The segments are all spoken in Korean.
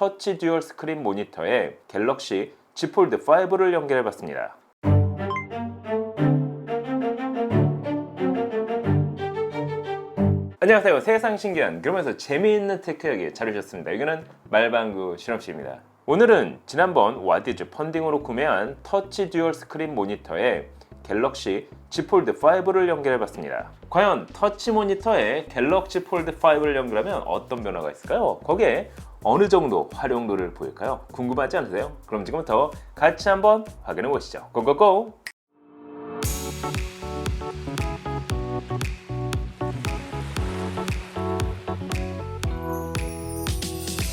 터치 듀얼 스크린 모니터에 갤럭시 Z 폴드 5를 연결해봤습니다. 안녕하세요. 세상 신기한 그러면서 재미있는 테크 이야기 잘 오셨습니다. 여기는 말방구 실험실입니다. 오늘은 지난번 와디즈 펀딩으로 구매한 터치 듀얼 스크린 모니터에 갤럭시 Z 폴드 5를 연결해봤습니다. 과연 터치 모니터에 갤럭시 폴드 5를 연결하면 어떤 변화가 있을까요? 거기에 어느 정도 활용도를 보일까요? 궁금하지 않으세요? 그럼 지금부터 같이 한번 확인해 보시죠. 고고고!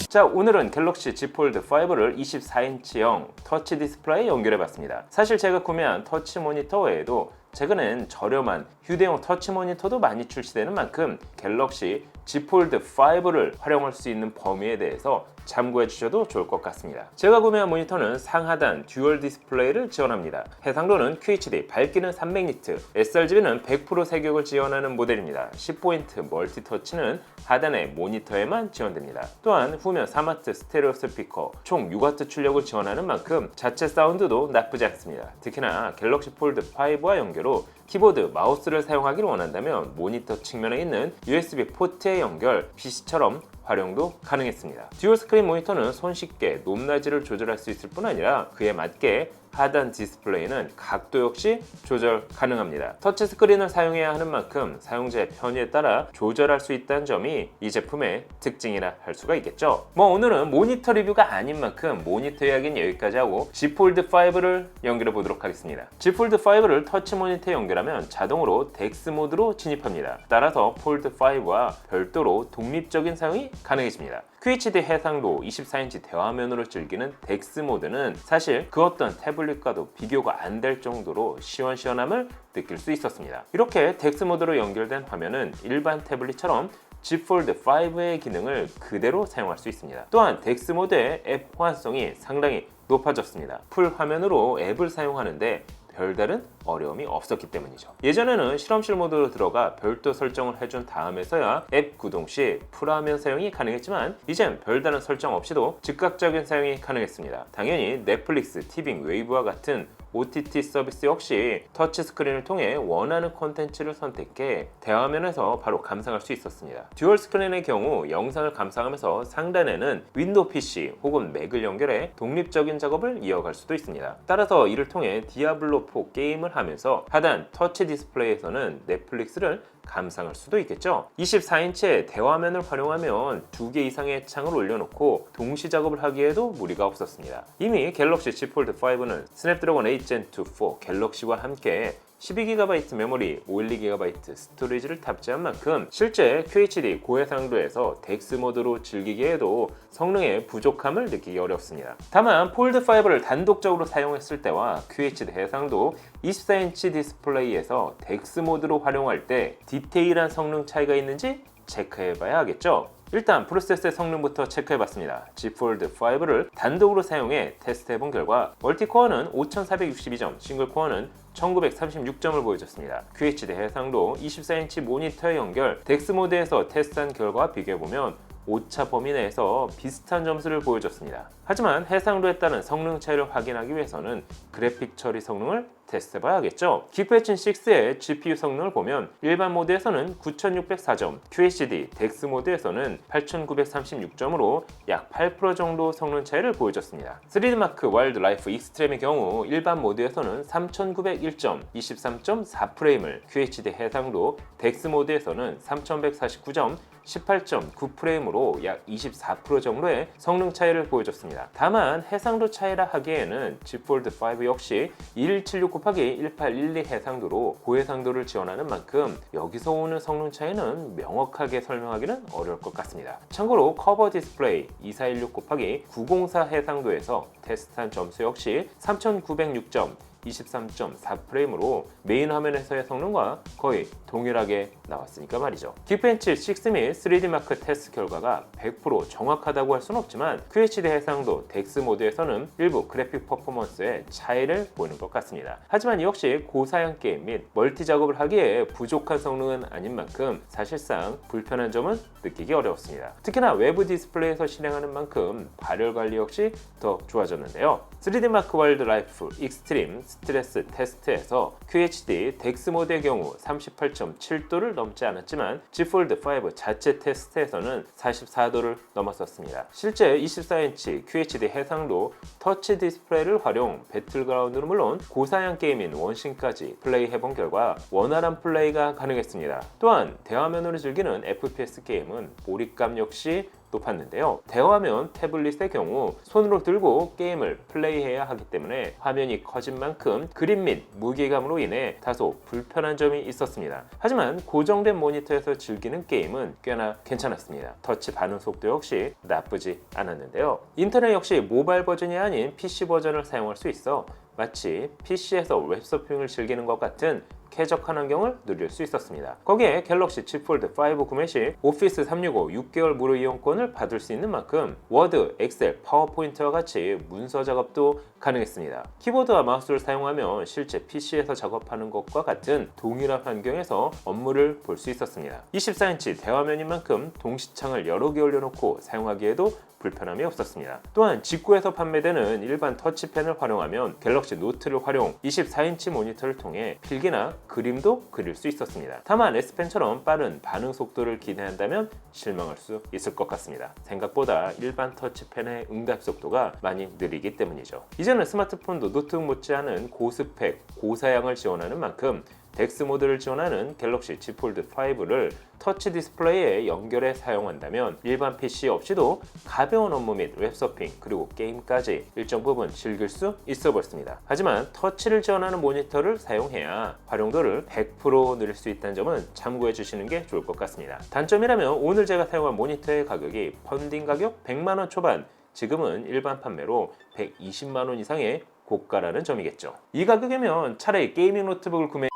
자, 오늘은 갤럭시 Z 폴드 5를 24인치형 터치 디스플레이에 연결해봤습니다. 사실 제가 구매한 터치 모니터 외에도 최근엔 저렴한 휴대용 터치 모니터도 많이 출시되는 만큼 갤럭시 Z 폴드 5를 활용할 수 있는 범위에 대해서 참고해 주셔도 좋을 것 같습니다. 제가 구매한 모니터는 상하단 듀얼 디스플레이를 지원합니다. 해상도는 QHD, 밝기는 300니트, sRGB는 100% 색역을 지원하는 모델입니다. 10포인트 멀티터치는 하단의 모니터에만 지원됩니다. 또한 후면 스마트 스테레오 스피커, 총 6W 출력을 지원하는 만큼 자체 사운드도 나쁘지 않습니다. 특히나 갤럭시 폴드 5와 연결 후 키보드, 마우스를 사용하기를 원한다면 모니터 측면에 있는 USB 포트의 연결, PC처럼 활용도 가능했습니다. 듀얼 스크린 모니터는 손쉽게 높낮이를 조절할 수 있을 뿐 아니라 그에 맞게 하단 디스플레이는 각도 역시 조절 가능합니다. 터치 스크린을 사용해야 하는 만큼 사용자의 편의에 따라 조절할 수 있다는 점이 이 제품의 특징이라 할 수가 있겠죠. 오늘은 모니터 리뷰가 아닌 만큼 모니터 이야기는 여기까지 하고 Z 폴드 5를 연결해 보도록 하겠습니다. Z 폴드 5를 터치 모니터에 연결하면 자동으로 덱스 모드로 진입합니다. 따라서 폴드 5와 별도로 독립적인 사용이 가능해집니다. QHD 해상도 24인치 대화면으로 즐기는 덱스 모드는 사실 그 어떤 태블릿과도 비교가 안 될 정도로 시원시원함을 느낄 수 있었습니다. 이렇게 덱스 모드로 연결된 화면은 일반 태블릿처럼 Z 폴드 5의 기능을 그대로 사용할 수 있습니다. 또한 덱스 모드의 앱 호환성이 상당히 높아졌습니다. 풀 화면으로 앱을 사용하는데 별다른 어려움이 없었기 때문이죠. 예전에는 실험실 모드로 들어가 별도 설정을 해준 다음에서야 앱 구동 시 풀화면 사용이 가능했지만 이젠 별다른 설정 없이도 즉각적인 사용이 가능했습니다. 당연히 넷플릭스, 티빙, 웨이브와 같은 OTT 서비스 역시 터치 스크린을 통해 원하는 콘텐츠를 선택해 대화면에서 바로 감상할 수 있었습니다. 듀얼 스크린의 경우 영상을 감상하면서 상단에는 윈도우 PC 혹은 맥을 연결해 독립적인 작업을 이어갈 수도 있습니다. 따라서 이를 통해 디아블로4 게임을 하면서 하단 터치 디스플레이에서는 넷플릭스를 감상할 수도 있겠죠. 24인치의 대화면을 활용하면 2개 이상의 창을 올려놓고 동시 작업을 하기에도 무리가 없었습니다. 이미 갤럭시 Z 폴드 5는 스냅드래곤 8 Gen 2 4 갤럭시와 함께 12GB 메모리, 512GB 스토리지를 탑재한 만큼 실제 QHD 고해상도에서 덱스 모드로 즐기기에도 성능의 부족함을 느끼기 어렵습니다. 다만 폴드 5를 단독적으로 사용했을 때와 QHD 해상도 24인치 디스플레이에서 덱스 모드로 활용할 때 디테일한 성능 차이가 있는지 체크해봐야 하겠죠. 일단 프로세스의 성능부터 체크해봤습니다. Z 폴드 5를 단독으로 사용해 테스트해본 결과 멀티코어는 5462점, 싱글코어는 1936점을 보여줬습니다. QHD 해상도 24인치 모니터의 연결, 덱스 모드에서 테스트한 결과와 비교해보면 오차 범위 내에서 비슷한 점수를 보여줬습니다. 하지만 해상도에 따른 성능 차이를 확인하기 위해서는 그래픽 처리 성능을 테스트해봐야겠죠. 기크엣진 6의 GPU 성능을 보면 일반 모드에서는 9604점, QHD, 덱스 모드에서는 8936점으로 약 8% 정도 성능 차이를 보여줬습니다. 3D마크 와일드 라이프 익스트림의 경우 일반 모드에서는 3901점, 23.4프레임을, QHD 해상도, 덱스 모드에서는 3149점, 18.9프레임으로 약 24% 정도의 성능 차이를 보여줬습니다. 다만 해상도 차이라 하기에는 Z 폴드 5 역시 2176 곱하기 1812 해상도로 고해상도를 지원하는 만큼 여기서 오는 성능 차이는 명확하게 설명하기는 어려울 것 같습니다. 참고로 커버 디스플레이 2416 곱하기 904 해상도에서 테스트한 점수 역시 3906점, 23.4프레임으로 메인 화면에서의 성능과 거의 동일하게 나왔으니까 말이죠. 긱벤치 6 및 3D 마크 테스트 결과가 100% 정확하다고 할 수는 없지만 QHD 해상도 덱스 모드에서는 일부 그래픽 퍼포먼스에 차이를 보이는 것 같습니다. 하지만 이 역시 고사양 게임 및 멀티 작업을 하기에 부족한 성능은 아닌 만큼 사실상 불편한 점은 느끼기 어려웠습니다. 특히나 외부 디스플레이에서 실행하는 만큼 발열 관리 역시 더 좋아졌는데요. 3D 마크 와일드 라이프 익스트림 스트레스 테스트에서 QHD 덱스 모드의 경우 38.7도를 넘지 않았지만 Z Fold 5 자체 테스트에서는 44도를 넘었었습니다. 실제 24인치 QHD 해상도 터치 디스플레이를 활용 배틀그라운드는 물론 고사양 게임인 원신까지 플레이해본 결과 원활한 플레이가 가능했습니다. 또한 대화면으로 즐기는 FPS 게임은 몰입감 역시 높았는데요. 대화면 태블릿의 경우 손으로 들고 게임을 플레이해야 하기 때문에 화면이 커진 만큼 그림 및 무게감으로 인해 다소 불편한 점이 있었습니다. 하지만 고정된 모니터에서 즐기는 게임은 꽤나 괜찮았습니다. 터치 반응 속도 역시 나쁘지 않았는데요. 인터넷 역시 모바일 버전이 아닌 PC 버전을 사용할 수 있어 마치 PC에서 웹서핑을 즐기는 것 같은 쾌적한 환경을 누릴 수 있었습니다. 거기에 갤럭시 Z Fold 5 구매 시 오피스 365 6개월 무료 이용권을 받을 수 있는 만큼 워드, 엑셀, 파워포인트와 같이 문서 작업도 가능했습니다. 키보드와 마우스를 사용하면 실제 PC에서 작업하는 것과 같은 동일한 환경에서 업무를 볼 수 있었습니다. 24인치 대화면인 만큼 동시창을 여러 개 올려놓고 사용하기에도 불편함이 없었습니다. 또한 직구에서 판매되는 일반 터치펜을 활용하면 갤럭시 노트를 활용 24인치 모니터를 통해 필기나 그림도 그릴 수 있었습니다. 다만 S펜처럼 빠른 반응 속도를 기대한다면 실망할 수 있을 것 같습니다. 생각보다 일반 터치펜의 응답 속도가 많이 느리기 때문이죠. 이제는 스마트폰도 노트북 못지않은 고스펙, 고사양을 지원하는 만큼 덱스 모드를 지원하는 갤럭시 Z Fold 5를 터치 디스플레이에 연결해 사용한다면 일반 PC 없이도 가벼운 업무 및 웹서핑 그리고 게임까지 일정 부분 즐길 수 있어 보였습니다. 하지만 터치를 지원하는 모니터를 사용해야 활용도를 100% 늘릴 수 있다는 점은 참고해 주시는 게 좋을 것 같습니다. 단점이라면 오늘 제가 사용한 모니터의 가격이 펀딩 가격 100만원 초반, 지금은 일반 판매로 120만원 이상의 고가라는 점이겠죠. 이 가격이면 차라리 게이밍 노트북을 구매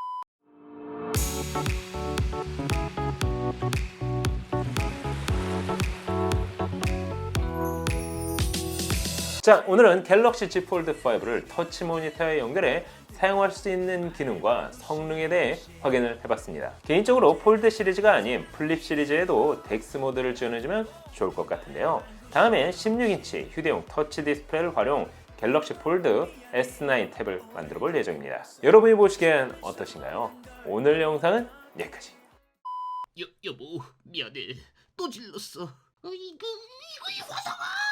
자, 오늘은 갤럭시 Z Fold 5를 터치 모니터에 연결해 사용할 수 있는 기능과 성능에 대해 확인을 해봤습니다. 개인적으로 폴드 시리즈가 아닌 플립 시리즈에도 덱스 모드를 지원해주면 좋을 것 같은데요. 다음엔 16인치 휴대용 터치 디스플레이를 활용 갤럭시 폴드 S9 탭을 만들어 볼 예정입니다. 여러분이 보시기엔 어떠신가요? 오늘 영상은 여기까지. 여보, 미안해. 또 질렀어. 이거 화상아.